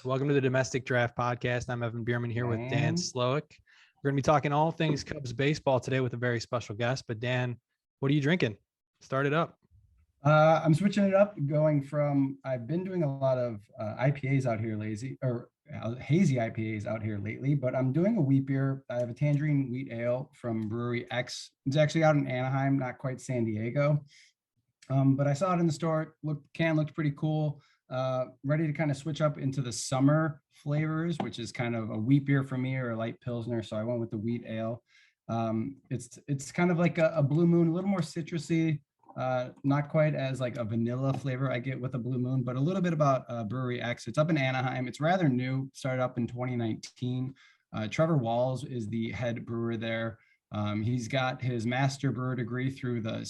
Welcome to the Domestic Draft Podcast. I'm Evan Bierman here with Dan Slowick. We're going to be talking all things Cubs baseball today with a very special guest. But Dan, what are you drinking? Start it up. I'm switching it up, I've been doing a lot of IPAs out here hazy IPAs out here lately, but I'm doing a wheat beer. I have a tangerine wheat ale from Brewery X. It's actually out in Anaheim, not quite San Diego. But I saw it in the store. Can looked pretty cool. Ready to kind of switch up into the summer flavors, which is kind of a wheat beer for me or a light pilsner. So I went with the wheat ale. It's kind of like a Blue Moon, a little more citrusy. Not quite as like a vanilla flavor I get with a Blue Moon, but a little bit about Brewery X. It's up in Anaheim. It's rather new, started up in 2019. Trevor Walls is the head brewer there. He's got his master brewer degree through the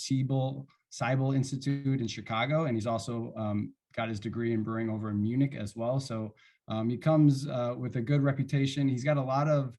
Seibel Institute in Chicago, and he's also got his degree in brewing over in Munich as well. So he comes with a good reputation. He's got a lot of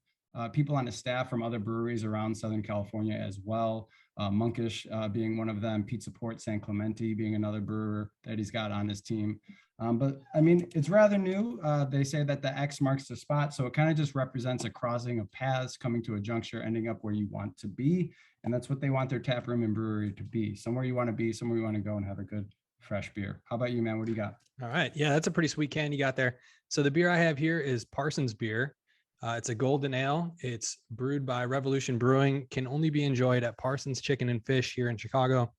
people on his staff from other breweries around Southern California as well. Monkish being one of them, Pizza Port San Clemente being another brewer that he's got on his team. But I mean, it's rather new. They say that the X marks the spot. So it kind of just represents a crossing of paths, coming to a juncture, ending up where you want to be. And that's what they want their tap room and brewery to be. Somewhere you want to be, somewhere you want to go and have a good fresh beer. How about you, man? What do you got? All right. Yeah, that's a pretty sweet can you got there. So the beer I have here is Parsons beer. It's a golden ale. It's brewed by Revolution Brewing, can only be enjoyed at Parsons Chicken and Fish here in Chicago.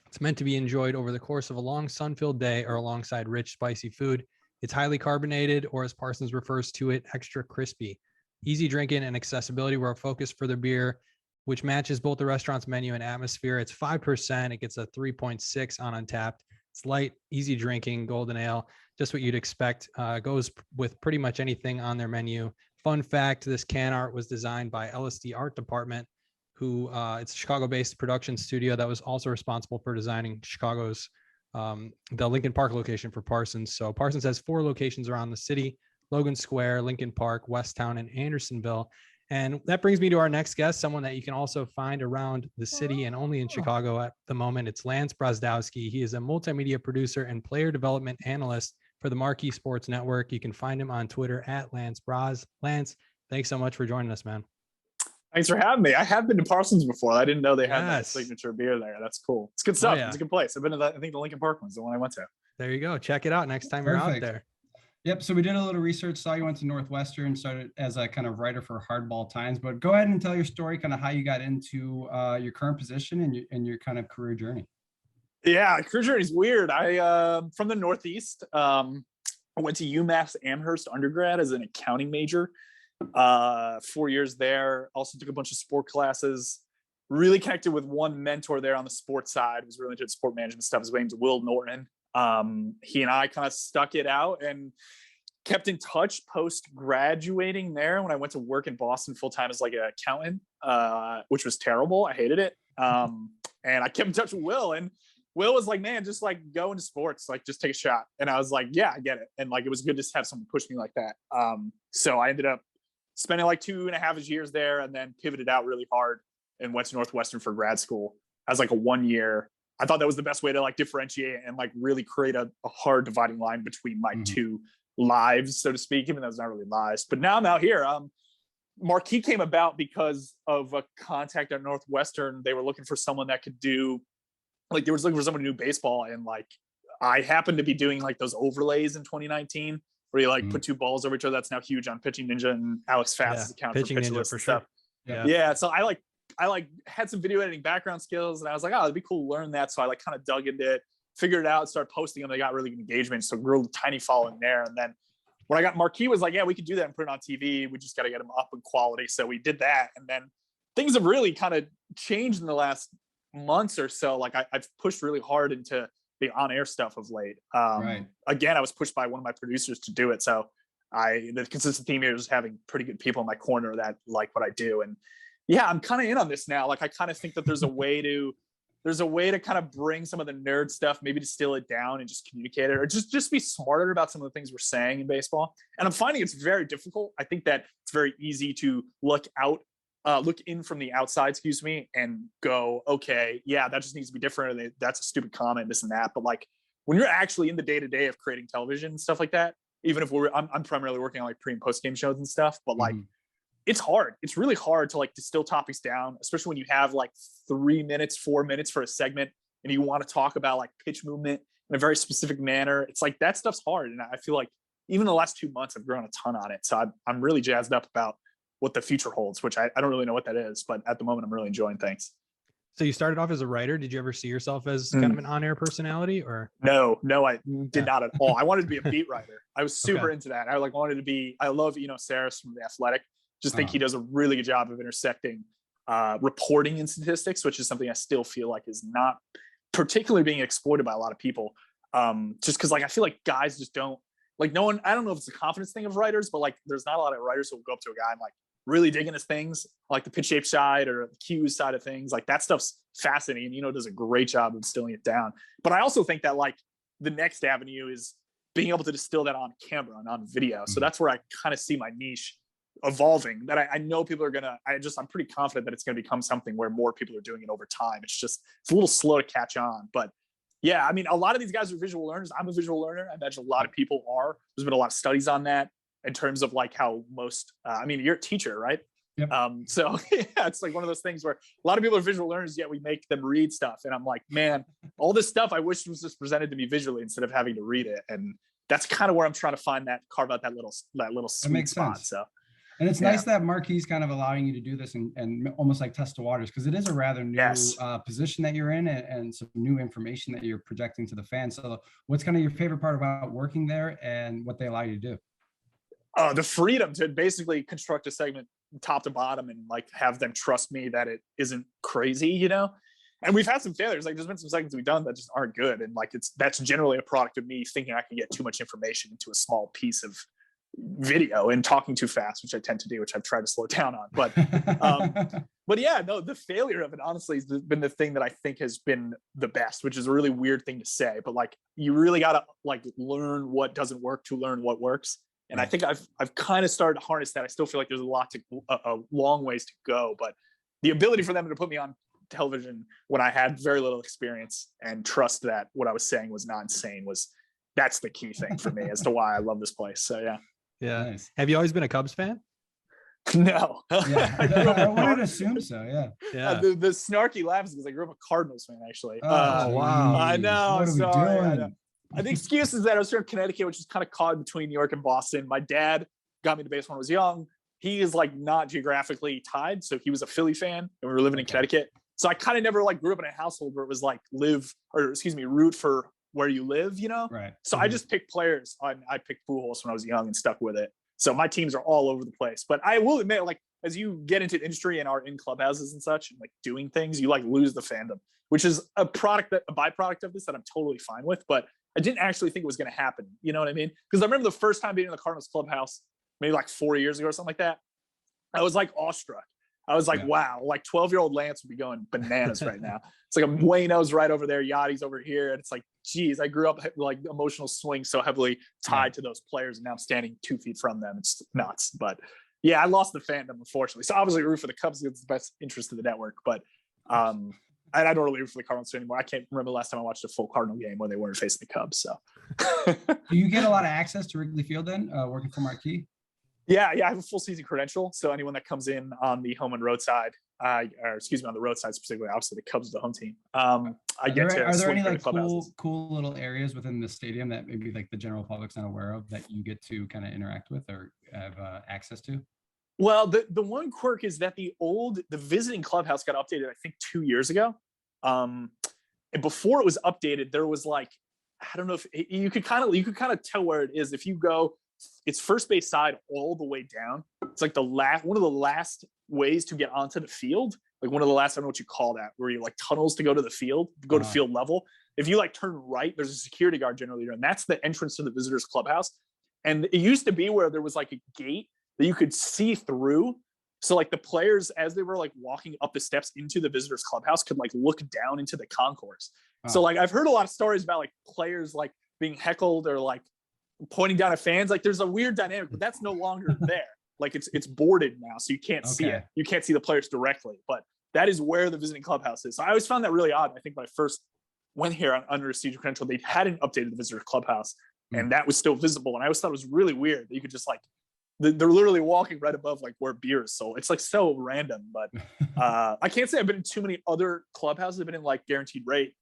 It's meant to be enjoyed over the course of a long sun-filled day or alongside rich, spicy food. It's highly carbonated, or as Parsons refers to it, extra crispy. Easy drinking and accessibility were a focus for the beer, which matches both the restaurant's menu and atmosphere. It's 5%. It gets a 3.6 on Untappd. It's light, easy drinking, golden ale, just what you'd expect. Goes with pretty much anything on their menu. Fun fact, this can art was designed by LSD Art Department, who it's a Chicago-based production studio that was also responsible for designing Chicago's, the Lincoln Park location for Parsons. So Parsons has 4 locations around the city: Logan Square, Lincoln Park, Westtown, and Andersonville. And that brings me to our next guest, someone that you can also find around the city and only in Chicago at the moment. It's Lance Brozdowski. He is a multimedia producer and player development analyst for the Marquee Sports Network. You can find him on Twitter at Lance Bros. Lance, thanks so much for joining us, man. Thanks for having me. I have been to Parsons before. I didn't know they had that signature beer there. That's cool. It's good stuff. Yeah. It's a good place. I've been to I think the Lincoln Park one's the one I went to. There you go. Check it out next time you're out there. Yep. So we did a little research, saw you went to Northwestern, started as a kind of writer for Hardball Times, but go ahead and tell your story, kind of how you got into your current position and your kind of career journey. Yeah, career journey is weird. I from the Northeast. I went to UMass Amherst undergrad as an accounting major. 4 years there. Also took a bunch of sport classes. Really connected with one mentor there on the sports side. Was really into sport management stuff. His name's Will Norton. He and I kind of stuck it out and kept in touch post graduating there when I went to work in Boston full time as like an accountant, which was terrible. I hated it. And I kept in touch with Will, and Will was like, man, just like go into sports, like just take a shot. And I was like, yeah, I get it. And like, it was good to have someone push me like that. So I ended up spending like 2.5 years there, and then pivoted out really hard and went to Northwestern for grad school as like a 1 year. I thought that was the best way to like differentiate and like really create a hard dividing line between my two lives, so to speak, even though it's not really lives. But now I'm out here. Marquee came about because of a contact at Northwestern. They were looking for someone that could do, like, they was looking for someone to do baseball. And like, I happened to be doing like those overlays in 2019 where you like put 2 balls over each other. That's now huge on Pitching Ninja, and Alex Fast's account for Pitch Ninja for sure. Yeah. So I had some video editing background skills, and I was like, oh, it'd be cool to learn that. So I like kind of dug into it, figured it out, started posting them. They got really good engagement. So grew a tiny following there. And then when I got Marquee was like, yeah, we could do that and put it on TV. We just got to get them up in quality. So we did that. And then things have really kind of changed in the last months or so. Like I've pushed really hard into the on-air stuff of late. Again, I was pushed by one of my producers to do it. So the consistent theme here is having pretty good people in my corner that like what I do. And yeah, I'm kind of in on this now. Like I kind of think that there's a way to kind of bring some of the nerd stuff, maybe distill it down and just communicate it, or just be smarter about some of the things we're saying in baseball. And I'm finding it's very difficult. I think that it's very easy to look in from the outside, and go, okay, yeah, that just needs to be different. Or that's a stupid comment, this and that. But like when you're actually in the day-to-day of creating television and stuff like that, even if I'm primarily working on like pre and post game shows and stuff, but like Mhm. it's hard. It's really hard to like distill topics down, especially when you have like 3 minutes, 4 minutes for a segment and you want to talk about like pitch movement in a very specific manner. It's like that stuff's hard. And I feel like even the last 2 months, I've grown a ton on it. So I'm really jazzed up about what the future holds, which I don't really know what that is, but at the moment, I'm really enjoying things. So you started off as a writer. Did you ever see yourself as kind of an on-air personality, or? No, I did Yeah. not at all. I wanted to be a beat writer. I was super Okay. into that. I like wanted to be, I love, Saris from The Athletic. Just think he does a really good job of intersecting reporting and statistics, which is something I still feel like is not particularly being exploited by a lot of people. Just because like I feel like guys just don't like no one. I don't know if it's a confidence thing of writers, but like there's not a lot of writers who will go up to a guy and like really digging his things, like the pitch shape side or the cues side of things. Like that stuff's fascinating. Does a great job of distilling it down. But I also think that like the next avenue is being able to distill that on camera and on video. So that's where I kind of see my niche evolving, that I know people are gonna, I'm pretty confident that it's gonna become something where more people are doing it over time. It's a little slow to catch on, but yeah, I mean, a lot of these guys are visual learners. I'm a visual learner. I imagine a lot of people are. There's been a lot of studies on that in terms of like how most, you're a teacher, right? Yep. So yeah, it's like one of those things where a lot of people are visual learners, yet we make them read stuff. And I'm like, man, all this stuff I wish was just presented to me visually instead of having to read it. And that's kind of where I'm trying to carve out that little sweet spot. Sense. So. And it's nice that Marquis kind of allowing you to do this and almost like test the waters, because it is a rather new position that you're in and some new information that you're projecting to the fans. So what's kind of your favorite part about working there and what they allow you to do? The freedom to basically construct a segment top to bottom and like have them trust me that it isn't crazy, And we've had some failures. Like there's been some segments we've done that just aren't good. And like that's generally a product of me thinking I can get too much information into a small piece of video and talking too fast, which I tend to do, which I've tried to slow down on. But yeah, no, the failure of it honestly has been the thing that I think has been the best, which is a really weird thing to say, but like you really got to like learn what doesn't work to learn what works. And I think I've kind of started to harness that. I still feel like there's a long ways to go, but the ability for them to put me on television when I had very little experience and trust that what I was saying was not insane that's the key thing for me as to why I love this place. So yeah. Yeah. Nice. Have you always been a Cubs fan? No. Yeah. I would assume so. Yeah. Yeah. The snarky laugh is because I grew up a Cardinals fan, actually. Oh, wow. I know. What are we Sorry. doing? The excuse is that I was from Connecticut, which is kind of caught between New York and Boston. My dad got me to baseball when I was young. He is like not geographically tied, so he was a Philly fan, and we were living in Connecticut. So I kind of never like grew up in a household where it was like root for where you live, Right. So I just picked players. I picked Pujols when I was young and stuck with it. So my teams are all over the place. But I will admit, like as you get into the industry and are in clubhouses and such, and like doing things, you like lose the fandom, which is a byproduct of this that I'm totally fine with. But I didn't actually think it was going to happen. You know what I mean? Because I remember the first time being in the Cardinals clubhouse, maybe like 4 years ago or something like that. I was like awestruck. I was like, wow, like 12-year-old Lance would be going bananas right now. It's like a Wayno's right over there, Yachty's over here. And it's like, geez, I grew up like emotional swing so heavily tied to those players. And now I'm standing 2 feet from them. It's nuts. But yeah, I lost the fandom, unfortunately. So obviously root for the Cubs because it's the best interest of the network. But I don't really root for the Cardinals anymore. I can't remember the last time I watched a full Cardinal game when they weren't facing the Cubs. So do you get a lot of access to Wrigley Field then, working for Marquis? Yeah, I have a full season credential. So anyone that comes in on the home and road side, on the road side specifically, obviously the Cubs are the home team. Are there any like cool little areas within the stadium that maybe like the general public's not aware of that you get to kind of interact with or have access to? Well, the one quirk is that the visiting clubhouse got updated, I think 2 years ago. And before it was updated, there was like, I don't know if you could kind of tell where it is if you go. It's first base side all the way down. It's like one of the last ways to get onto the field. Like one of the last, I don't know what you call that, where you like tunnels to go to the field, go to field level. If you like turn right, there's a security guard generally there, and that's the entrance to the visitors clubhouse. And it used to be where there was like a gate that you could see through. So like the players, as they were like walking up the steps into the visitors clubhouse, could like look down into the concourse. So like I've heard a lot of stories about like players like being heckled or like pointing down at fans. Like there's a weird dynamic, but that's no longer there. Like it's boarded now, so you can't see it. You can't see the players directly, but that is where the visiting clubhouse is. So I always found that really odd. I think when I first went here under a season credential, they hadn't updated the visitors clubhouse. and that was still visible. And I always thought it was really weird that you could just like, they're literally walking right above like where beer is sold. It's like so random, but I can't say I've been in too many other clubhouses. I've been in like guaranteed rate,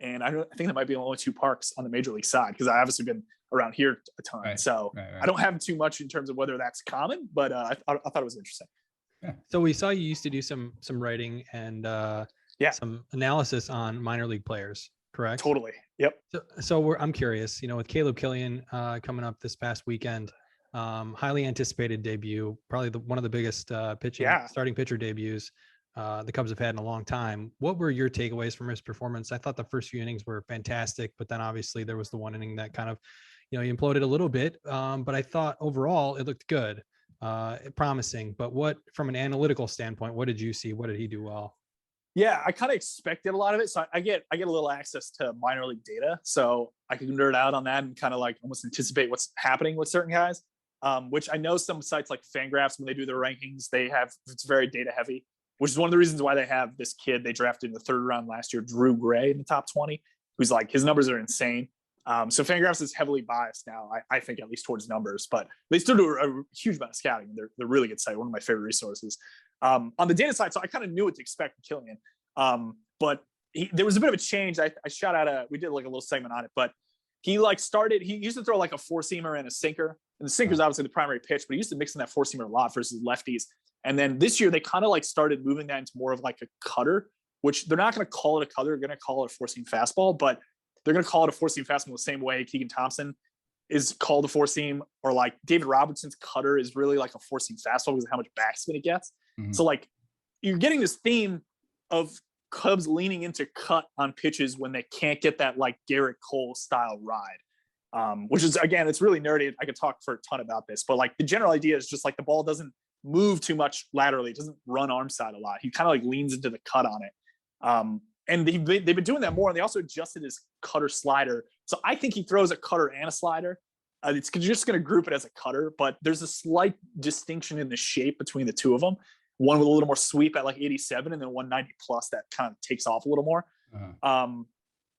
and I think that might be only 2 parks on the major league side, because I obviously been around here a ton. Right, so right. I don't have too much in terms of whether that's common, but I thought it was interesting. Yeah. So we saw you used to do some writing and some analysis on minor league players, correct? Totally. Yep. So I'm curious, with Caleb Killian coming up this past weekend, highly anticipated debut, probably one of the biggest starting pitcher debuts the Cubs have had in a long time. What were your takeaways from his performance? I thought the first few innings were fantastic, but then obviously there was the one inning that kind of, he imploded a little bit. But I thought overall it looked good, promising. But what, from an analytical standpoint, what did you see? What did he do well? Yeah, I kind of expected a lot of it. So I get a little access to minor league data, so I can nerd out on that and kind of like almost anticipate what's happening with certain guys. Which I know some sites like Fangraphs, when they do their rankings, it's very data heavy, which is one of the reasons why they have this kid they drafted in the 3rd round last year, Drew Gray, in the top 20, who's like, his numbers are insane. So Fangraphs is heavily biased now, I think, at least towards numbers, but they still do a huge amount of scouting. They're really good site, one of my favorite resources. On the data side, so I kind of knew what to expect from Killian. But there was a bit of a change. I shot out we did like a little segment on it, but he used to throw like a 4-seamer and a sinker. And the sinker is obviously the primary pitch, but he used to mix in that 4-seamer a lot versus lefties. And then this year they kind of like started moving that into more of like a cutter, which they're not going to call it a cutter. They're going to call it a 4-seam fastball, but they're going to call it a 4-seam fastball the same way Keegan Thompson is called a 4-seam, or like David Robertson's cutter is really like a 4-seam fastball because of how much backspin it gets. Mm-hmm. So like you're getting this theme of Cubs leaning into cut on pitches when they can't get that like Garrett Cole style ride, which is, again, it's really nerdy. I could talk for a ton about this, but like the general idea is just like the ball doesn't move too much laterally. It doesn't run arm side a lot. He kind of like leans into the cut on it. And they've been doing that more. And they also adjusted his cutter slider. So I think he throws a cutter and a slider. It's just going to group it as a cutter, but there's a slight distinction in the shape between the two of them. One with a little more sweep at like 87, and then 190 plus that kind of takes off a little more.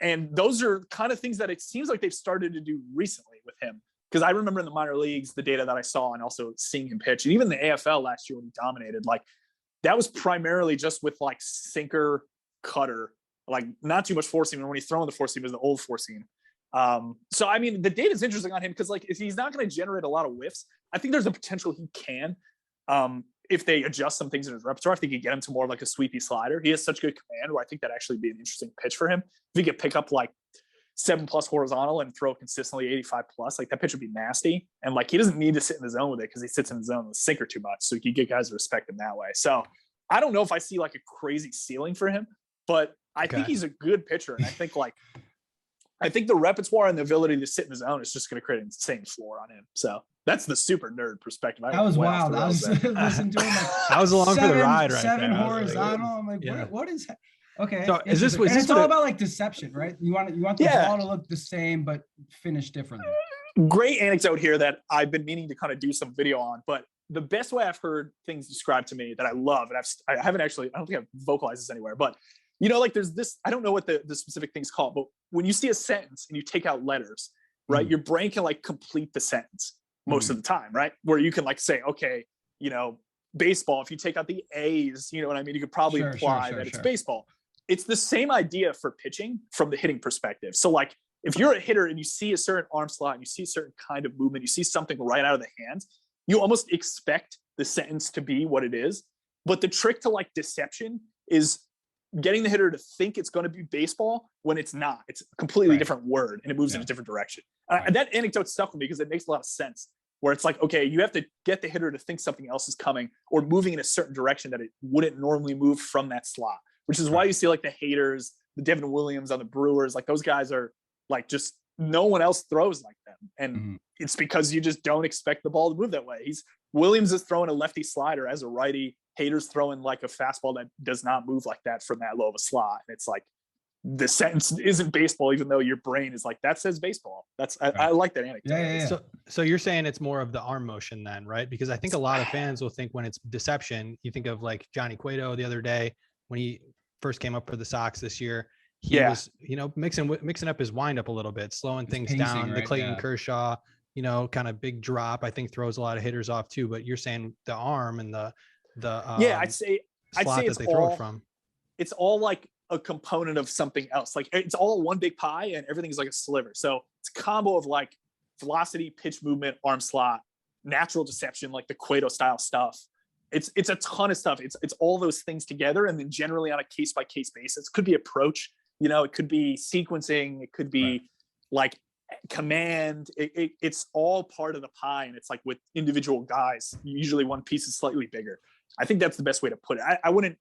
And those are kind of things that it seems like they've started to do recently with him. Because I remember in the minor leagues, the data that I saw and also seeing him pitch, and even the AFL last year when he dominated, like that was primarily just with like sinker, cutter, like not too much 4-seam. And when he's throwing the 4-seam is the old 4-seam. So, I mean, the data is interesting on him because like if he's not going to generate a lot of whiffs, I think there's a potential he can. If they adjust some things in his repertoire, I think you get him to more of like a sweepy slider. He has such good command where I think that'd actually be an interesting pitch for him. If he could pick up like 7+ horizontal and throw consistently 85+, like that pitch would be nasty. And like he doesn't need to sit in the zone with it because he sits in the zone with the sinker too much. So you can get guys to respect him that way. So I don't know if I see like a crazy ceiling for him, but I think he's a good pitcher. And I think the repertoire and the ability to sit in the zone is just going to create an insane floor on him. So that's the super nerd perspective. That was wild. I was listening to him. Like, I was along for the ride, right? 7 horizontal. I'm like, what is that? Okay. So it's all about like deception, right? You want the ball to look the same, but finish differently. Great anecdote here that I've been meaning to kind of do some video on, but the best way I've heard things described to me that I love, and I don't think I've vocalized this anywhere, but like there's this, I don't know what the specific thing's called, but when you see a sentence and you take out letters, right, your brain can like complete the sentence most of the time, right? Where you can like say, okay, baseball, if you take out the A's, you know what I mean? You could probably imply that it's baseball. It's the same idea for pitching from the hitting perspective. So like if you're a hitter and you see a certain arm slot and you see a certain kind of movement, you see something right out of the hands, you almost expect the sentence to be what it is. But the trick to like deception is getting the hitter to think it's going to be baseball when it's not. It's a completely different word and it moves in a different direction. That anecdote stuck with me because it makes a lot of sense, where it's like, okay, you have to get the hitter to think something else is coming or moving in a certain direction that it wouldn't normally move from that slot, which is why you see like the haters, the Devin Williams on the Brewers, like those guys are like, just no one else throws like them. And it's because you just don't expect the ball to move that way. Williams is throwing a lefty slider as a righty. Haters throwing like a fastball that does not move like that from that low of a slot. And it's like, the sentence isn't baseball, even though your brain is like, that says baseball. I like that anecdote. Yeah. So you're saying it's more of the arm motion then, right? Because I think a lot of fans will think when it's deception, you think of like Johnny Cueto the other day when he first came up for the Sox this year, he Yeah. was, mixing up his windup a little bit, slowing things pacing, down. The right? Clayton Yeah. Kershaw, kind of big drop, I think throws a lot of hitters off too. But you're saying the arm and the Yeah, I'd say slot it's that they throw all it from. it's all like a component of something else. Like it's all one big pie and everything is like a sliver. So it's a combo of like velocity, pitch movement, arm slot, natural deception, like the Cueto style stuff. It's a ton of stuff. It's all those things together, and then generally on a case by case basis. Could be approach, it could be sequencing, it could be like command. It's all part of the pie, and it's like with individual guys, usually one piece is slightly bigger. I think that's the best way to put it. I wouldn't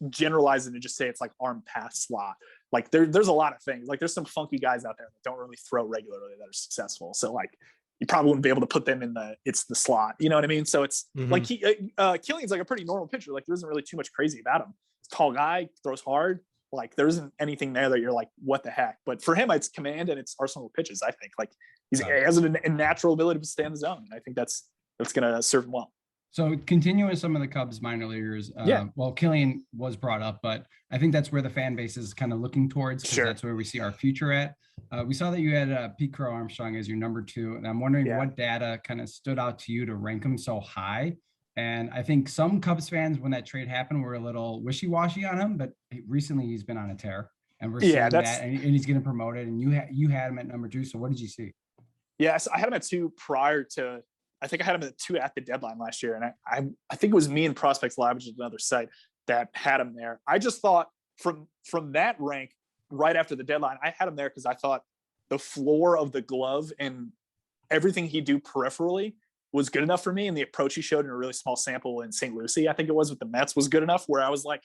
generalize it and just say it's like arm pass slot. Like there's a lot of things. Like there's some funky guys out there that don't really throw regularly that are successful. So like you probably wouldn't be able to put them in the slot. You know what I mean? So it's like Killian's like a pretty normal pitcher. Like there isn't really too much crazy about him. He's a tall guy, throws hard. Like there isn't anything there that you're like, what the heck? But for him, it's command and it's arsenal pitches. I think like he has a natural ability to stay in the zone. And I think that's going to serve him well. So continuing some of the Cubs minor leaguers, well, Killian was brought up, but I think that's where the fan base is kind of looking towards, because that's where we see our future at. We saw that you had Pete Crow Armstrong as your number 2, and I'm wondering what data kind of stood out to you to rank him so high. And I think some Cubs fans, when that trade happened, were a little wishy-washy on him, but recently he's been on a tear, and we're seeing that, and he's getting promoted, and you had him at number 2. So what did you see? Yes, I had him at 2 prior to. I think I had him at 2 at the deadline last year. And I think it was me and Prospects Lab, which is another site, that had him there. I just thought from that rank right after the deadline, I had him there because I thought the floor of the glove and everything he do peripherally was good enough for me. And the approach he showed in a really small sample in St. Lucie, I think it was with the Mets, was good enough where I was like,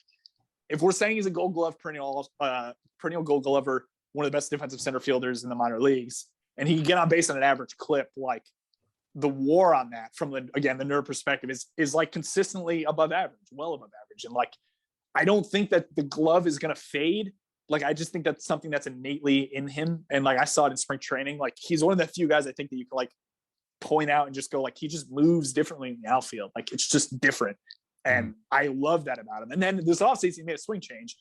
if we're saying he's a Gold Glove perennial Gold Glover, one of the best defensive center fielders in the minor leagues, and he can get on base on an average clip, like, the war on that from the nerd perspective is like consistently above average, well above average. And like, I don't think that the glove is going to fade. Like, I just think that's something that's innately in him. And like, I saw it in spring training. Like he's one of the few guys I think that you can like point out and just go like, he just moves differently in the outfield. Like it's just different. And I love that about him. And then this offseason, he made a swing change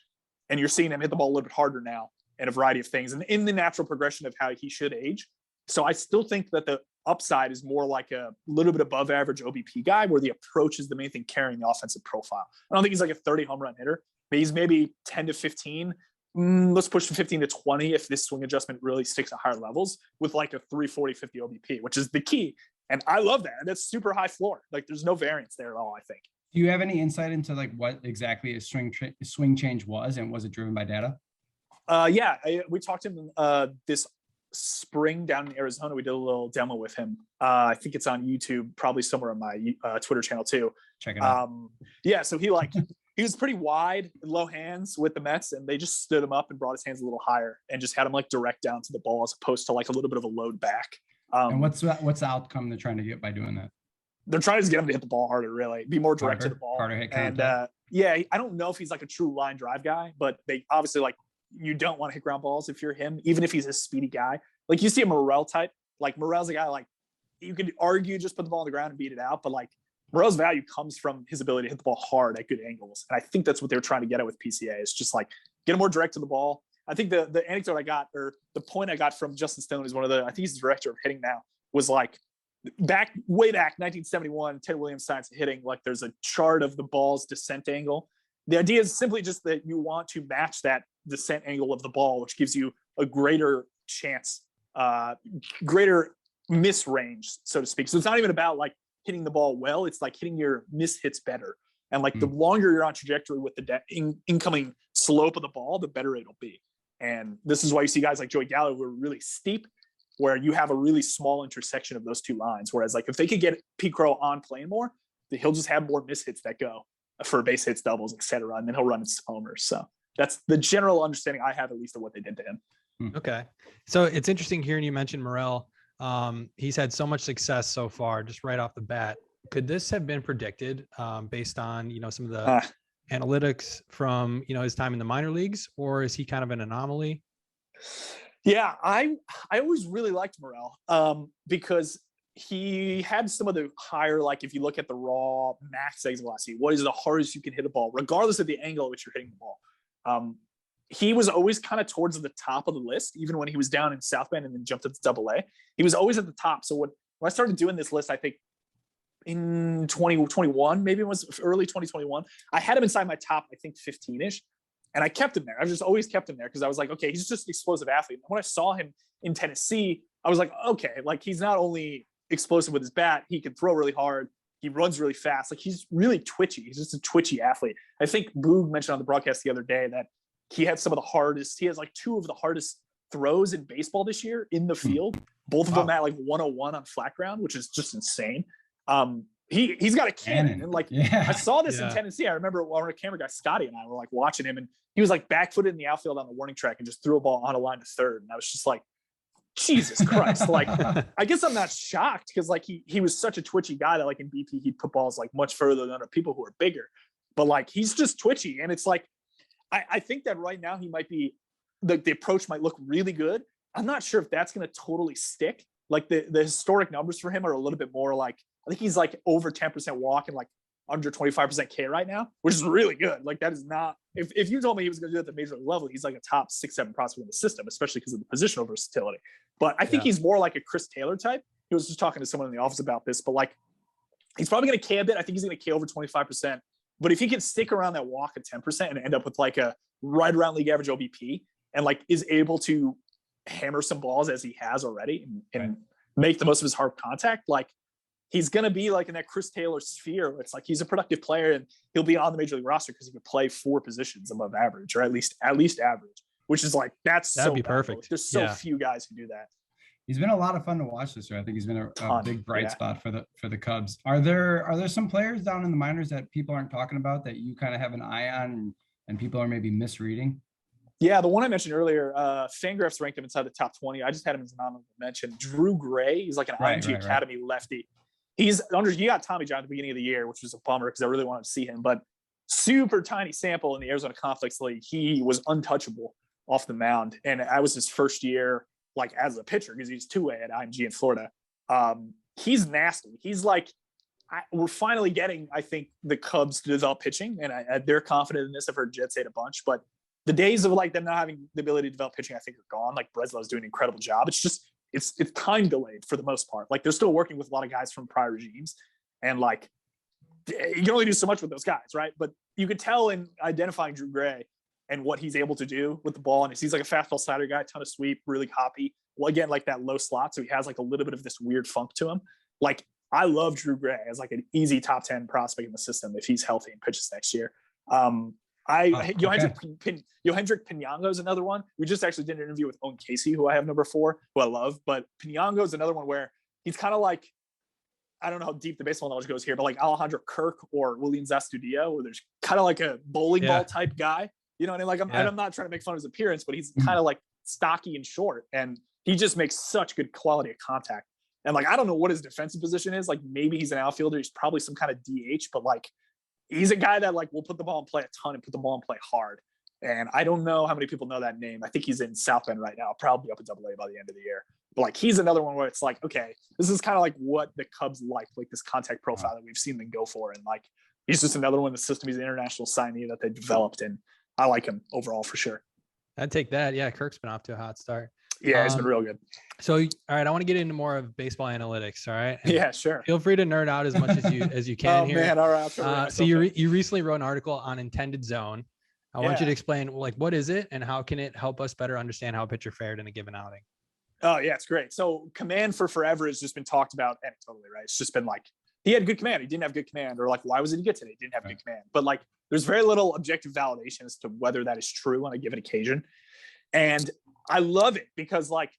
and you're seeing him hit the ball a little bit harder now and a variety of things and in the natural progression of how he should age. So I still think that the upside is more like a little bit above average OBP guy where the approach is the main thing carrying the offensive profile. I don't think he's like a 30 home run hitter, but he's maybe 10 to 15. Let's push to 15 to 20 if this swing adjustment really sticks at higher levels with like a 340, 50 OBP, which is the key. And I love that. And that's super high floor. Like there's no variance there at all, I think. Do you have any insight into like what exactly a swing change was, and was it driven by data? We talked to him this spring down in Arizona. We did a little demo with him. I think it's on YouTube, probably somewhere on my Twitter channel too. Check it out. So he was pretty wide, low hands with the Mets, and they just stood him up and brought his hands a little higher and just had him like direct down to the ball as opposed to like a little bit of a load back. And what's the outcome they're trying to get by doing that? They're trying to get him to hit the ball harder, really, be more direct to the ball. Harder hit and I don't know if he's like a true line drive guy, but they obviously like, you don't want to hit ground balls if you're him, even if he's a speedy guy. Like you see a Morel type, like Morel's a guy like you could argue just put the ball on the ground and beat it out, but like Morel's value comes from his ability to hit the ball hard at good angles. And I think that's what they were trying to get at with PCA. It's just like get him more direct to the ball. I think the anecdote I got, or the point I got from Justin Stone is I think he's the director of hitting now, was like way back 1971, Ted Williams science of hitting, like there's a chart of the ball's descent angle. The idea is simply just that you want to match that descent angle of the ball, which gives you a greater chance, greater miss range, so to speak. So it's not even about like hitting the ball well. It's like hitting your miss hits better. And like the longer you're on trajectory with the incoming slope of the ball, the better it'll be. And this is why you see guys like Joey Gallo who are really steep, where you have a really small intersection of those two lines. Whereas like if they could get Pete Crow on plane more, he'll just have more miss hits that go for base hits, doubles, etc. And then he'll run into homers. So that's the general understanding I have, at least, of what they did to him. Okay. So it's interesting hearing you mention Morel. He's had so much success so far, just right off the bat. Could this have been predicted based on, some of the analytics from, his time in the minor leagues, or is he kind of an anomaly? Yeah, I always really liked Morel because he had some of the higher, like if you look at the raw max exit velocity, what is the hardest you can hit a ball, regardless of the angle at which you're hitting the ball. he was always kind of towards the top of the list, even when he was down in South Bend and then jumped up to AA. He was always at the top. So when I started doing this list, I think in 2021, maybe it was early 2021, I had him inside my top, I think 15-ish. And I kept him there. I've just always kept him there because I was like, okay, he's just an explosive athlete. When I saw him in Tennessee, I was like, okay, like he's not only explosive with his bat, he can throw really hard. He runs really fast. Like he's really twitchy. He's just a twitchy athlete. I think Boog mentioned on the broadcast the other day that he had some of the hardest, he has like 2 of the hardest throws in baseball this year in the field, both of them at like 101 on flat ground, which is just insane. He's got a cannon. And like, I saw this in Tennessee. I remember our camera guy, Scotty, and I were like watching him, and he was like backfooted in the outfield on the warning track and just threw a ball on a line to third. And I was just like, Jesus Christ. Like, I guess I'm not shocked because like he was such a twitchy guy that like in BP, he'd put balls like much further than other people who are bigger, but like, he's just twitchy. And it's like, I think that right now he might be, the approach might look really good. I'm not sure if that's going to totally stick. Like the historic numbers for him are a little bit more like, I think he's like over 10% walk and like under 25% K right now, which is really good. Like that is not, if you told me he was going to do it at the major league level, he's like a top 6-7 prospect in the system, especially because of the positional versatility. But I think he's more like a Chris Taylor type. He was just talking to someone in the office about this, but like, he's probably going to K a bit. I think he's going to K over 25%. But if he can stick around that walk at 10% and end up with like a right around league average OBP and like is able to hammer some balls as he has already and make the most of his hard contact, like he's going to be like in that Chris Taylor sphere where it's like he's a productive player and he'll be on the major league roster because he can play 4 positions above average or at least average, which is like, that'd be perfect. There's so few guys who do that. He's been a lot of fun to watch this year. I think he's been a big bright spot for the Cubs. Are there some players down in the minors that people aren't talking about that you kind of have an eye on and people are maybe misreading? Yeah, the one I mentioned earlier, Fangraphs ranked him inside the top 20. I just had him as an honorable mention. Drew Gray, he's like an IMG Academy lefty. He got Tommy John at the beginning of the year, which was a bummer because I really wanted to see him. But super tiny sample in the Arizona Conflicts League. He was untouchable off the mound, and I was his first year like as a pitcher because he's 2A at IMG in Florida. He's nasty. He's like, we're finally getting, I think, the Cubs to develop pitching, and they're confident in this. I've heard Jet say it a bunch, but the days of like them not having the ability to develop pitching, I think, are gone. Like Breslow's doing an incredible job. It's just it's time delayed for the most part. Like they're still working with a lot of guys from prior regimes, and like you can only do so much with those guys, right? But you could tell in identifying Drew Gray and what he's able to do with the ball. And he's like a fastball slider guy, ton of sweep, really hoppy. Well, again, like that low slot. So he has like a little bit of this weird funk to him. Like I love Drew Gray as like an easy top 10 prospect in the system if he's healthy and pitches next year. Yohendrick Pinango is another one. We just actually did an interview with Owen Casey, who I have number 4, who I love. But Pinango is another one where he's kind of like, I don't know how deep the baseball knowledge goes here, but like Alejandro Kirk or William Zastudio, where there's kind of like a bowling ball type guy. You know what I mean? Like I'm not trying to make fun of his appearance, but he's kind of like stocky and short, and he just makes such good quality of contact. And like I don't know what his defensive position is. Like maybe he's an outfielder. He's probably some kind of DH, but like he's a guy that like will put the ball and play a ton and put the ball and play hard. And I don't know how many people know that name. I think he's in South Bend right now, probably up at AA by the end of the year. But like he's another one where it's like, okay, this is kind of like what the Cubs like this contact profile that we've seen them go for. And like he's just another one in the system. He's an international signee that they developed, and I like him overall for sure. I'd take that. Yeah, Kirk's been off to a hot start. Yeah, he's been real good. So, all right, I want to get into more of baseball analytics. All right. And yeah, sure. Feel free to nerd out as much as you can here. Man, all right. So you recently wrote an article on intended zone. I want you to explain like what is it and how can it help us better understand how a pitcher fared in a given outing. Oh yeah, it's great. So command for forever has just been talked about anecdotally, right? It's just been like he had good command, he didn't have good command, or like why was it good today? He didn't have good command. But like there's very little objective validation as to whether that is true on a given occasion. And I love it because like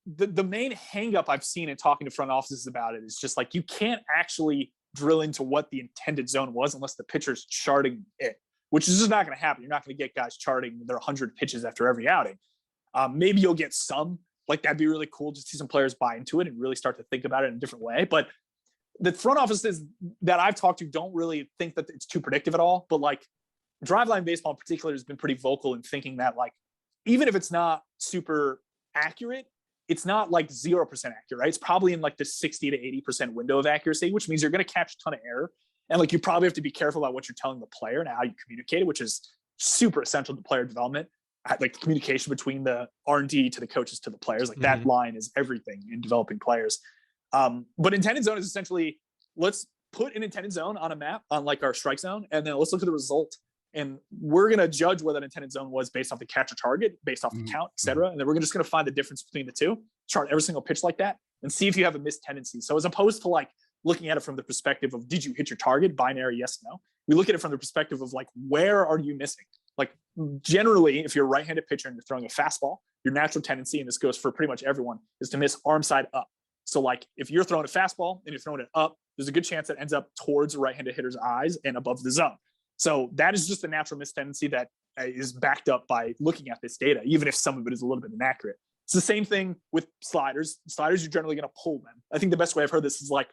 the main hang up I've seen in talking to front offices about it is just like you can't actually drill into what the intended zone was unless the pitcher's charting it, which is just not going to happen. You're not going to get guys charting their 100 pitches after every outing. Maybe you'll get some, like that'd be really cool to see some players buy into it and really start to think about it in a different way. But the front offices that I've talked to don't really think that it's too predictive at all. But like Driveline Baseball in particular has been pretty vocal in thinking that like, even if it's not super accurate, it's not like 0% accurate, right? It's probably in like the 60 to 80% window of accuracy, which means you're going to catch a ton of error. And like, you probably have to be careful about what you're telling the player and how you communicate it, which is super essential to player development. like communication between the R&D to the coaches to the players. Like that line is everything in developing players. But intended zone is essentially, let's put an intended zone on a map on like our strike zone, and then let's look at the result. And we're going to judge where that intended zone was based off the catch or target, based off the count, et cetera. And then we're just going to find the difference between the two, chart every single pitch like that, and see if you have a missed tendency. So as opposed to like looking at it from the perspective of, did you hit your target, binary, yes, no, we look at it from the perspective of like, where are you missing? Like generally, if you're a right-handed pitcher and you're throwing a fastball, your natural tendency, and this goes for pretty much everyone, is to miss arm side up. So like if you're throwing a fastball and you're throwing it up, there's a good chance it ends up towards the right-handed hitter's eyes and above the zone. So that is just a natural miss tendency that is backed up by looking at this data, even if some of it is a little bit inaccurate. It's the same thing with sliders. Sliders, you're generally going to pull them. I think the best way I've heard this is like,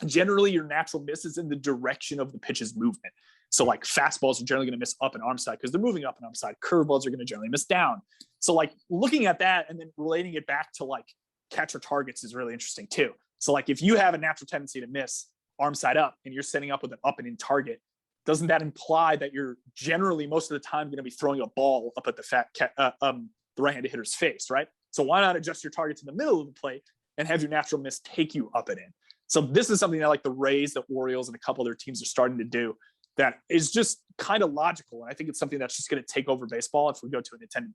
generally your natural miss is in the direction of the pitch's movement. So like fastballs are generally going to miss up and arm side because they're moving up and arm side. Curveballs are going to generally miss down. So like looking at that and then relating it back to like catcher targets is really interesting too. So like if you have a natural tendency to miss arm side up and you're setting up with an up and in target, doesn't that imply that you're generally most of the time going to be throwing a ball up at the right-handed hitter's face, right? So why not adjust your target to the middle of the plate and have your natural miss take you up and in? So this is something that like the Rays, the Orioles, and a couple other teams are starting to do that is just kind of logical. And I think it's something that's just going to take over baseball if we go to an intended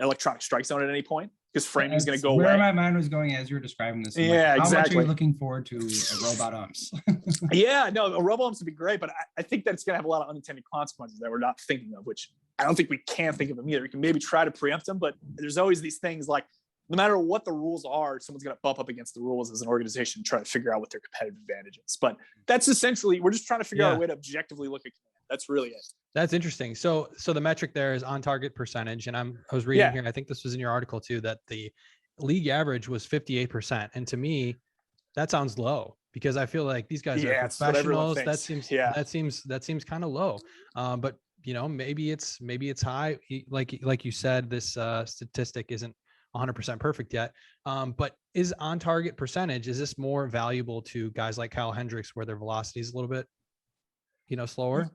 electronic strike zone at any point, because framing is going to go away. Where my mind was going as you were describing this. Yeah, like, how exactly. much are you looking forward to a robot umps? Yeah, no, a robot umps would be great, but I think that it's going to have a lot of unintended consequences that we're not thinking of, which I don't think we can think of them either. We can maybe try to preempt them, but there's always these things like, no matter what the rules are, someone's going to bump up against the rules as an organization and try to figure out what their competitive advantage is. But that's essentially, we're just trying to figure out a way to objectively look at command. That's really it. That's interesting. So the metric there is on target percentage. And I was reading here, and I think this was in your article too, that the league average was 58%. And to me, that sounds low because I feel like these guys are professionals. That seems kind of low. But you know, maybe it's high. Like you said, this statistic isn't 100% perfect yet. But is on target percentage, is this more valuable to guys like Kyle Hendricks where their velocity is a little bit, slower?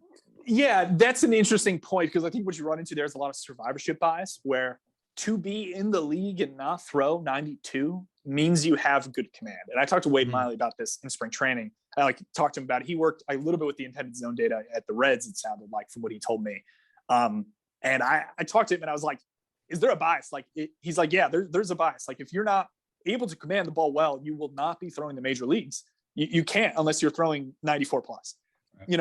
Yeah, that's an interesting point, because I think what you run into there is a lot of survivorship bias, where to be in the league and not throw 92 means you have good command. And I talked to Wade Miley about this in spring training. I talked to him about it. He worked a little bit with the intended zone data at the Reds, it sounded like, from what he told me. And I talked to him and I was like, is there a bias? He's like, yeah, there's a bias. Like if you're not able to command the ball well, you will not be throwing the major leagues. You can't unless you're throwing 94 plus.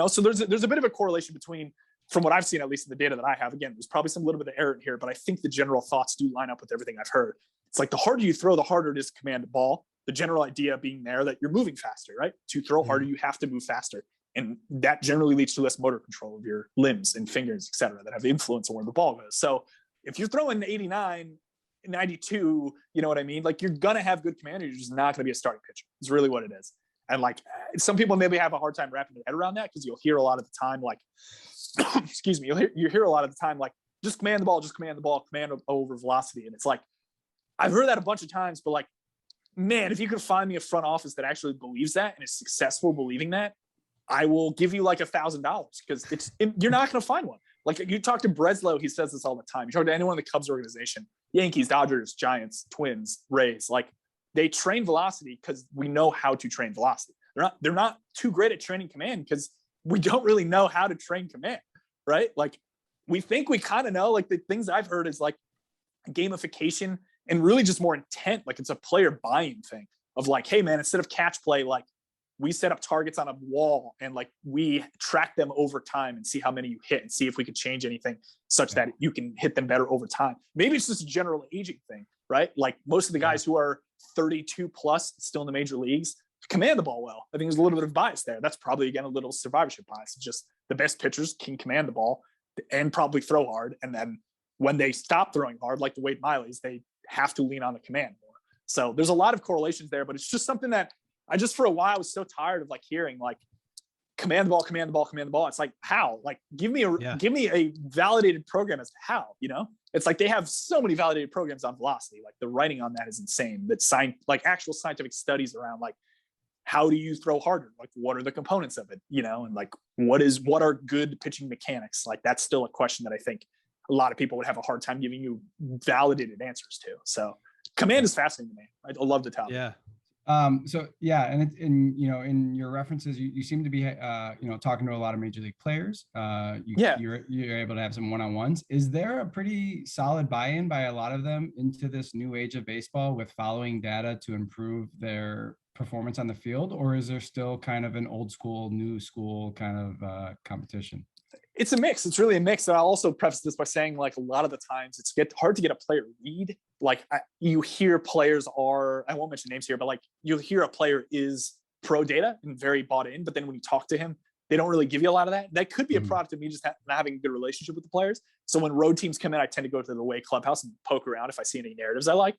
So there's a bit of a correlation between, from what I've seen, at least in the data that I have. Again, there's probably some little bit of error in here, but I think the general thoughts do line up with everything I've heard. It's like the harder you throw, the harder it is to command the ball. The general idea being there that you're moving faster, right? To throw harder, you have to move faster. And that generally leads to less motor control of your limbs and fingers, et cetera, that have influence on where the ball goes. So if you're throwing 89, 92, you know what I mean? Like you're going to have good command, you're just not going to be a starting pitcher. It's really what it is. And like some people maybe have a hard time wrapping their head around that, because you'll hear a lot of the time, like, excuse me, you hear a lot of the time, like, just command the ball, command over velocity. And it's like, I've heard that a bunch of times, but like, man, if you could find me a front office that actually believes that and is successful believing that, I will give you like $1,000, because you're not going to find one. Like you talk to Breslow, he says this all the time. You talk to anyone in the Cubs organization, Yankees, Dodgers, Giants, Twins, Rays, like they train velocity because we know how to train velocity. They're not too great at training command because we don't really know how to train command, right? Like we think we kind of know. Like the things I've heard is like gamification and really just more intent. Like it's a player buy-in thing of like, hey man, instead of catch play, like we set up targets on a wall and like we track them over time and see how many you hit and see if we could change anything such that you can hit them better over time. Maybe it's just a general aging thing, right? Like most of the guys who are 32 plus still in the major leagues command the ball well. I think there's a little bit of bias there. That's probably, again, a little survivorship bias. It's just the best pitchers can command the ball and probably throw hard. And then when they stop throwing hard, like the Wade Miley's, they have to lean on the command more. So there's a lot of correlations there, but it's just something that I just, for a while, was so tired of like hearing like command the ball, command the ball, command the ball. It's like, how? Like, give me a validated program as to how, It's like they have so many validated programs on velocity. Like the writing on that is insane. That like actual scientific studies around like, how do you throw harder? Like, what are the components of it? And like, what are good pitching mechanics? Like, that's still a question that I think a lot of people would have a hard time giving you validated answers to. So command is fascinating to me. I love the topic. Yeah. So yeah, and it's in your references, you seem to be talking to a lot of major league players. You're able to have some one-on-ones. Is there a pretty solid buy-in by a lot of them into this new age of baseball with following data to improve their performance on the field, or is there still kind of an old school, new school kind of competition? It's a mix. It's really a mix. And I'll also preface this by saying, like, a lot of the times it's hard to get a player read. Like, you hear players are, I won't mention names here, but like you'll hear a player is pro data and very bought in, but then when you talk to him, they don't really give you a lot of that. That could be a product of me just not having a good relationship with the players. So when road teams come in, I tend to go to the away clubhouse and poke around if I see any narratives I like.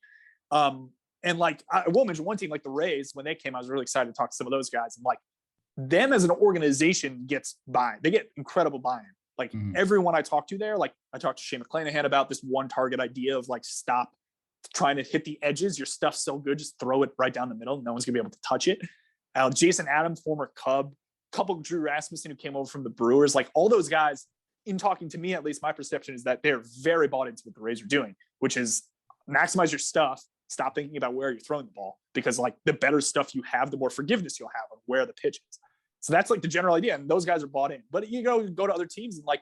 And like, I will mention one team, like the Rays, when they came, I was really excited to talk to some of those guys. And like, them as an organization gets buy-in. They get incredible buy-in. Like everyone I talked to there, like I talked to Shane McClanahan about this one target idea of like, stop trying to hit the edges. Your stuff's so good, just throw it right down the middle. No one's gonna be able to touch it. Jason Adams, former Cub, couple of Drew Rasmussen who came over from the Brewers, like all those guys, in talking to me, at least my perception is that they're very bought into what the Rays are doing, which is maximize your stuff. Stop thinking about where you're throwing the ball, because like the better stuff you have, the more forgiveness you'll have on where the pitch is. So that's like the general idea. And those guys are bought in, but you go to other teams and like,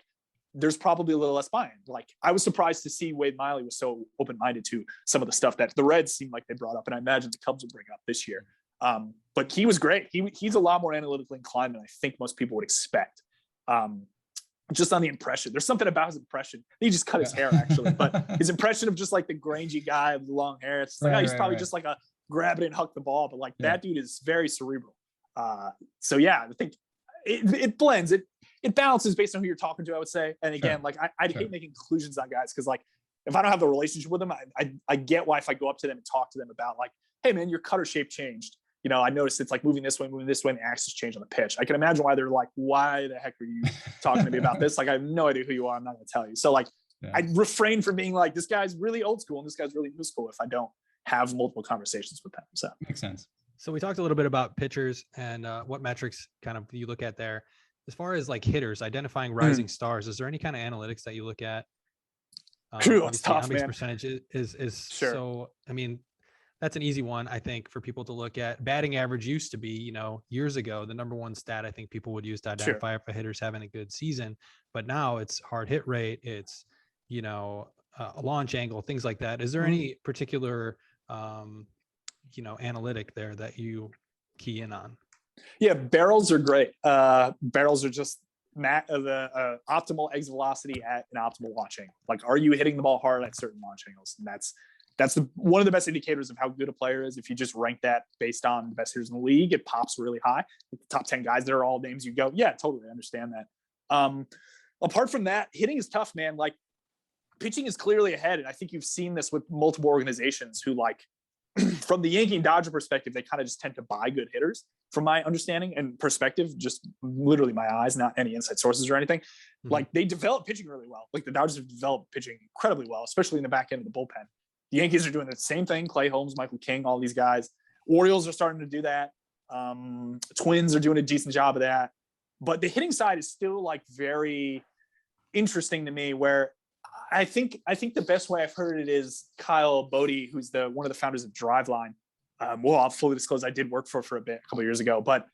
there's probably a little less buy-in. Like I was surprised to see Wade Miley was so open-minded to some of the stuff that the Reds seemed like they brought up. And I imagine the Cubs will bring up this year. But he was great. He's a lot more analytically inclined than I think most people would expect. Just on the impression, there's something about his impression. He just cut his hair actually, but his impression of just like the grangy guy with the long hair. It's like, he's probably just like a grab it and huck the ball, but like that dude is very cerebral. So yeah, I think it blends. It balances based on who you're talking to, I would say. And again, like I'd hate making conclusions on guys, because like if I don't have the relationship with them, I get why if I go up to them and talk to them about like, hey man, your cutter shape changed. You know, I noticed it's like moving this way, and the axis changed on the pitch. I can imagine why they're like, why the heck are you talking to me about this? Like, I have no idea who you are. I'm not going to tell you. So like, I refrain from being like, this guy's really old school and this guy's really new school if I don't have multiple conversations with them. So makes sense. So we talked a little bit about pitchers and what metrics kind of you look at there. As far as like hitters, identifying rising stars, is there any kind of analytics that you look at? It's tough, man. Percentage is sure. So, I mean, that's an easy one, I think, for people to look at. Batting average used to be, you know, years ago, the number one stat I think people would use to identify if a hitter's having a good season. But now it's hard hit rate, it's, you know, a launch angle, things like that. Is there any particular, you know, analytic there that you key in on? Yeah, barrels are great. Barrels are just the optimal exit velocity at an optimal launch angle. Like, are you hitting the ball hard at certain launch angles? And that's one of the best indicators of how good a player is. If you just rank that based on the best hitters in the league, it pops really high. The top 10 guys, they're all names you go, yeah, totally, I understand that. Apart from that, hitting is tough, man. Like, pitching is clearly ahead. And I think you've seen this with multiple organizations who, like, from the Yankee and Dodger perspective, they kind of just tend to buy good hitters, from my understanding and perspective, just literally my eyes, not any inside sources or anything. Like, they develop pitching really well. Like, the Dodgers have developed pitching incredibly well, especially in the back end of the bullpen. The Yankees are doing the same thing. Clay Holmes, Michael King, all these guys. Orioles are starting to do that. Twins are doing a decent job of that. But the hitting side is still like very interesting to me, where I think the best way I've heard it is Kyle Bodie, who's one of the founders of Driveline. Well, I'll fully disclose I did work for a couple of years ago, but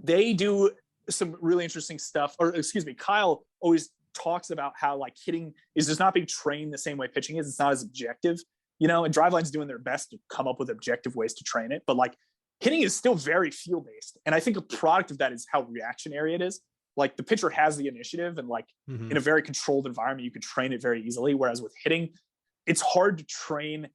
they do some really interesting stuff. Or excuse me, Kyle always talks about how like hitting is just not being trained the same way pitching is. It's not as objective, you know, and Driveline's doing their best to come up with objective ways to train it. But like, hitting is still very feel based. And I think a product of that is how reactionary it is. Like, the pitcher has the initiative, and like in a very controlled environment, you can train it very easily. Whereas with hitting, it's hard to train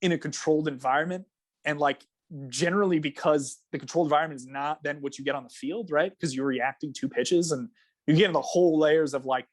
in a controlled environment. And like, generally, because the controlled environment is not then what you get on the field, right? Because you're reacting to pitches, and you get the whole layers of like,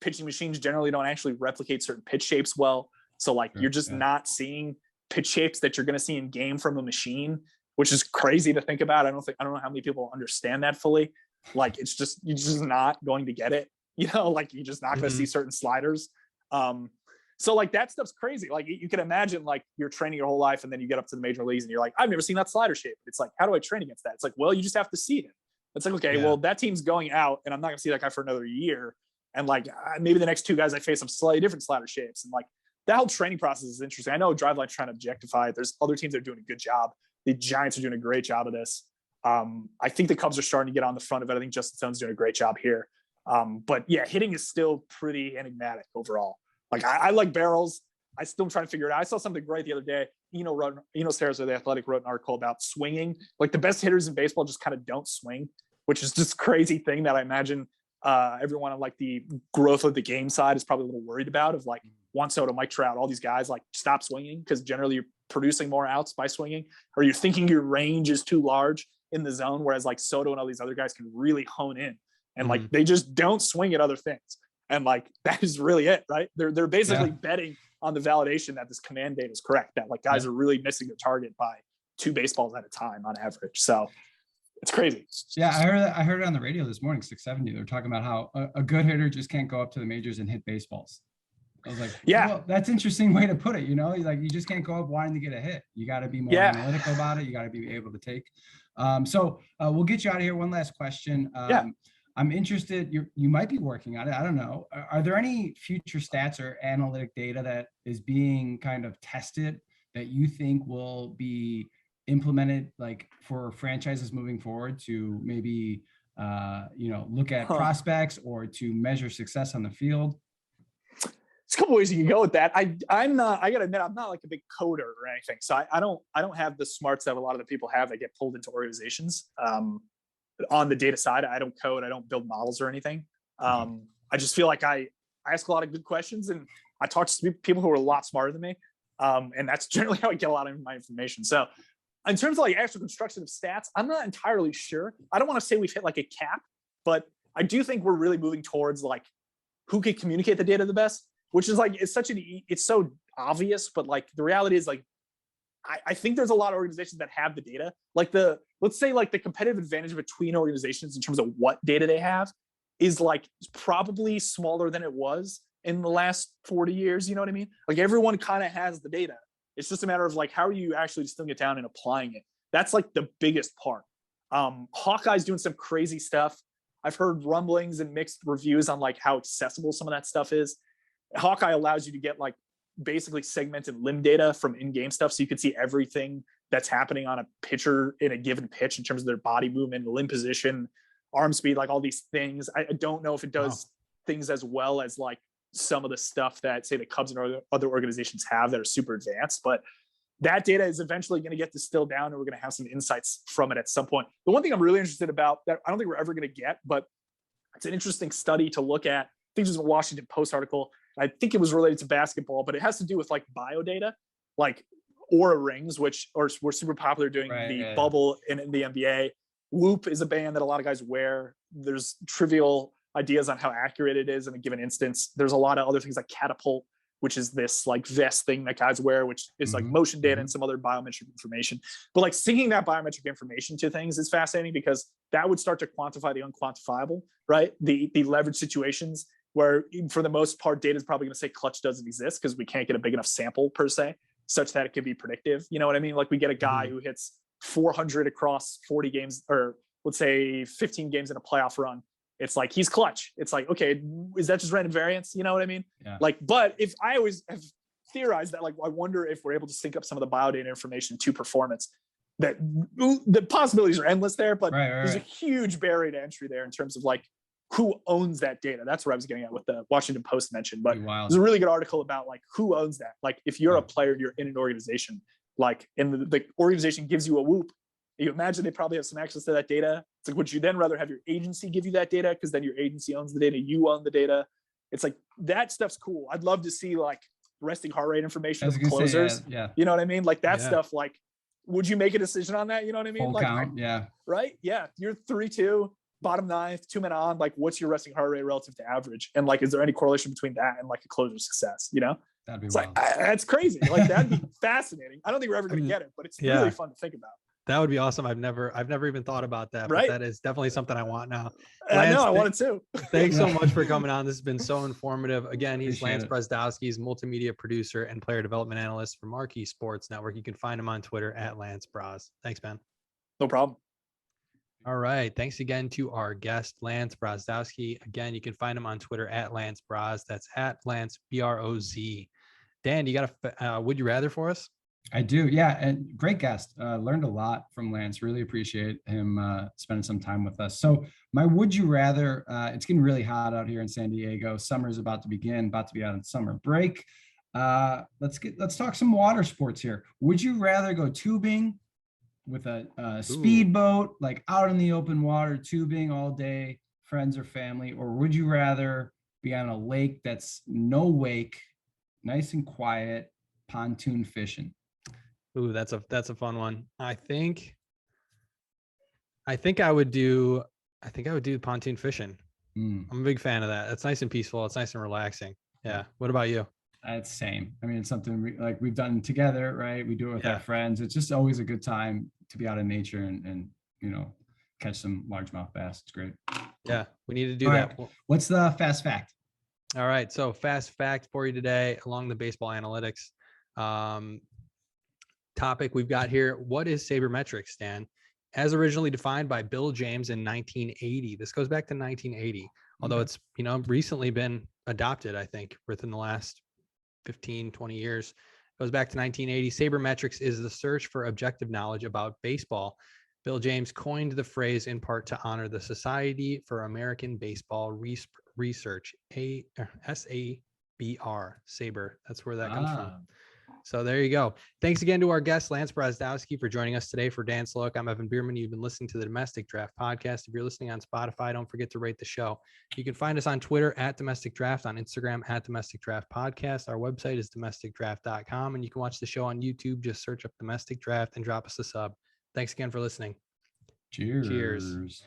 pitching machines generally don't actually replicate certain pitch shapes well. So like, you're just not seeing pitch shapes that you're going to see in game from a machine, which is crazy to think about. I don't know how many people understand that fully. Like, you're just not going to get it, you know, like, you're just not going to see certain sliders. So like, that stuff's crazy. Like, you can imagine like you're training your whole life, and then you get up to the major leagues and you're like, I've never seen that slider shape. It's like, how do I train against that? It's like, well, you just have to see it. It's like, okay, well, that team's going out, and I'm not gonna see that guy for another year. And like maybe the next two guys I face have slightly different slider shapes. And like that whole training process is interesting. I know Driveline's trying to objectify it. There's other teams that are doing a good job. The Giants are doing a great job of this. I think the Cubs are starting to get on the front of it. I think Justin Stone's doing a great job here. But yeah, hitting is still pretty enigmatic overall. Like I like barrels. I still am trying to figure it out. I saw something great the other day. Eno Stairs of The Athletic wrote an article about swinging. Like the best hitters in baseball just kind of don't swing, which is just a crazy thing that I imagine everyone on like the growth of the game side is probably a little worried about, of like Juan Soto, Mike Trout, all these guys like stop swinging because generally you're producing more outs by swinging, or you're thinking your range is too large in the zone, whereas like Soto and all these other guys can really hone in and like they just don't swing at other things. And like that is really it, right? They're basically betting on the validation that this command data is correct, that like guys are really missing their target by 2 baseballs at a time on average. So it's crazy. Yeah, I heard it on the radio this morning, 670. They were talking about how a good hitter just can't go up to the majors and hit baseballs. I was like, well, that's an interesting way to put it. You know, like you just can't go up wanting to get a hit. You got to be more analytical about it. You got to be able to take. So we'll get you out of here. One last question. I'm interested, you might be working on it. I don't know. Are there any future stats or analytic data that is being kind of tested that you think will be implemented like for franchises moving forward to maybe, look at prospects or to measure success on the field? There's a couple ways you can go with that. I gotta admit, I'm not like a big coder or anything. So I don't have the smarts that a lot of the people have that get pulled into organizations. On the data side, I don't code, I don't build models or anything. I just feel like I ask a lot of good questions and I talk to people who are a lot smarter than me. And that's generally how I get a lot of my information. So in terms of like actual construction of stats, I'm not entirely sure. I don't want to say we've hit like a cap, but I do think we're really moving towards like who can communicate the data the best, which is like, it's so obvious, but like the reality is like, I think there's a lot of organizations that have the data. Like let's say like the competitive advantage between organizations in terms of what data they have is like probably smaller than it was in the last 40 years. You know what I mean? Like everyone kind of has the data. It's just a matter of like, how are you actually distilling it down and applying it? That's like the biggest part. Hawkeye's doing some crazy stuff. I've heard rumblings and mixed reviews on like how accessible some of that stuff is. Hawkeye allows you to get like basically segmented limb data from in-game stuff, so you can see everything that's happening on a pitcher in a given pitch in terms of their body movement, limb position, arm speed, like all these things. I don't know if it does things as well as like some of the stuff that say the Cubs and other organizations have that are super advanced, but that data is eventually going to get distilled down and we're going to have some insights from it at some point. The one thing I'm really interested about that I don't think we're ever going to get, but it's an interesting study to look at. I think there's a Washington Post article. I think it was related to basketball, but it has to do with like biodata, like Aura rings, which were super popular during the bubble in the NBA. Whoop is a band that a lot of guys wear. There's trivial ideas on how accurate it is in a given instance. There's a lot of other things like Catapult, which is this like vest thing that guys wear, which is like motion data and some other biometric information. But like syncing that biometric information to things is fascinating because that would start to quantify the unquantifiable, right? The leverage situations where for the most part, data is probably going to say clutch doesn't exist because we can't get a big enough sample per se, such that it could be predictive. You know what I mean? Like we get a guy who hits 400 across 40 games, or let's say 15 games in a playoff run. It's like, he's clutch. It's like, okay, is that just random variance? You know what I mean? Yeah. Like, but if I always have theorized that, like, I wonder if we're able to sync up some of the biodata information to performance, that the possibilities are endless there, but there's a huge barrier to entry there in terms of like, who owns that data? That's what I was getting at with the Washington Post mention, but there's a really good article about like who owns that. Like if you're a player and you're in an organization, like, and the organization gives you a Whoop, you imagine they probably have some access to that data. It's like, would you then rather have your agency give you that data? Because then your agency owns the data, you own the data. It's like, that stuff's cool. I'd love to see like resting heart rate information of closers. You know what I mean? Like that stuff, like, would you make a decision on that? You know what I mean? Full like, count, right? Yeah. You're 3-2, bottom ninth, 2 men on, like what's your resting heart rate relative to average? And like, is there any correlation between that and like a closer success, you know? That'd be wild. Like, that's crazy. Like that'd be fascinating. I don't think we're ever going to get it, but it's really fun to think about. That would be awesome. I've never even thought about that, but that is definitely something I want now. Lance, I know, I want it too. Thanks so much for coming on. This has been so informative. Again, he's Lance Brozdowski. He's multimedia producer and player development analyst for Marquee Sports Network. You can find him on Twitter at Lance Bros. Thanks, man. No problem. All right. Thanks again to our guest, Lance Brozdowski. Again, you can find him on Twitter at Lance Broz. That's at Lance BROZ. Dan, you got a would you rather for us? I do. Yeah. And great guest. Learned a lot from Lance. Really appreciate him spending some time with us. So my would you rather, it's getting really hot out here in San Diego. Summer's about to begin, about to be out on summer break. Let's talk some water sports here. Would you rather go tubing with a speedboat, like out in the open water, tubing all day, friends or family, or would you rather be on a lake that's no wake, nice and quiet, pontoon fishing? Ooh, that's a fun one. I think I would do pontoon fishing. I'm a big fan of that. It's nice and peaceful. It's nice and relaxing. Yeah. What about you? It's same. I mean, it's something we've done together, right? We do it with our friends. It's just always a good time to be out in nature and catch some largemouth bass. It's great. Yeah, we need to do that. Right. What's the fast fact? All right. So fast fact for you today along the baseball analytics topic we've got here. What is saber-metrics, Dan? As originally defined by Bill James in 1980. This goes back to 1980, although it's, recently been adopted, I think, within the last 15, 20 years. It goes back to 1980. Sabermetrics is the search for objective knowledge about baseball. Bill James coined the phrase in part to honor the Society for American Baseball Research, SABR, Saber. That's where that comes from. So there you go. Thanks again to our guest, Lance Brozdowski, for joining us today for Dan's Look. I'm Evan Bierman. You've been listening to the Domestic Draft Podcast. If you're listening on Spotify, don't forget to rate the show. You can find us on Twitter at Domestic Draft, on Instagram at Domestic Draft Podcast. Our website is domesticdraft.com, and you can watch the show on YouTube. Just search up Domestic Draft and drop us a sub. Thanks again for listening. Cheers. Cheers.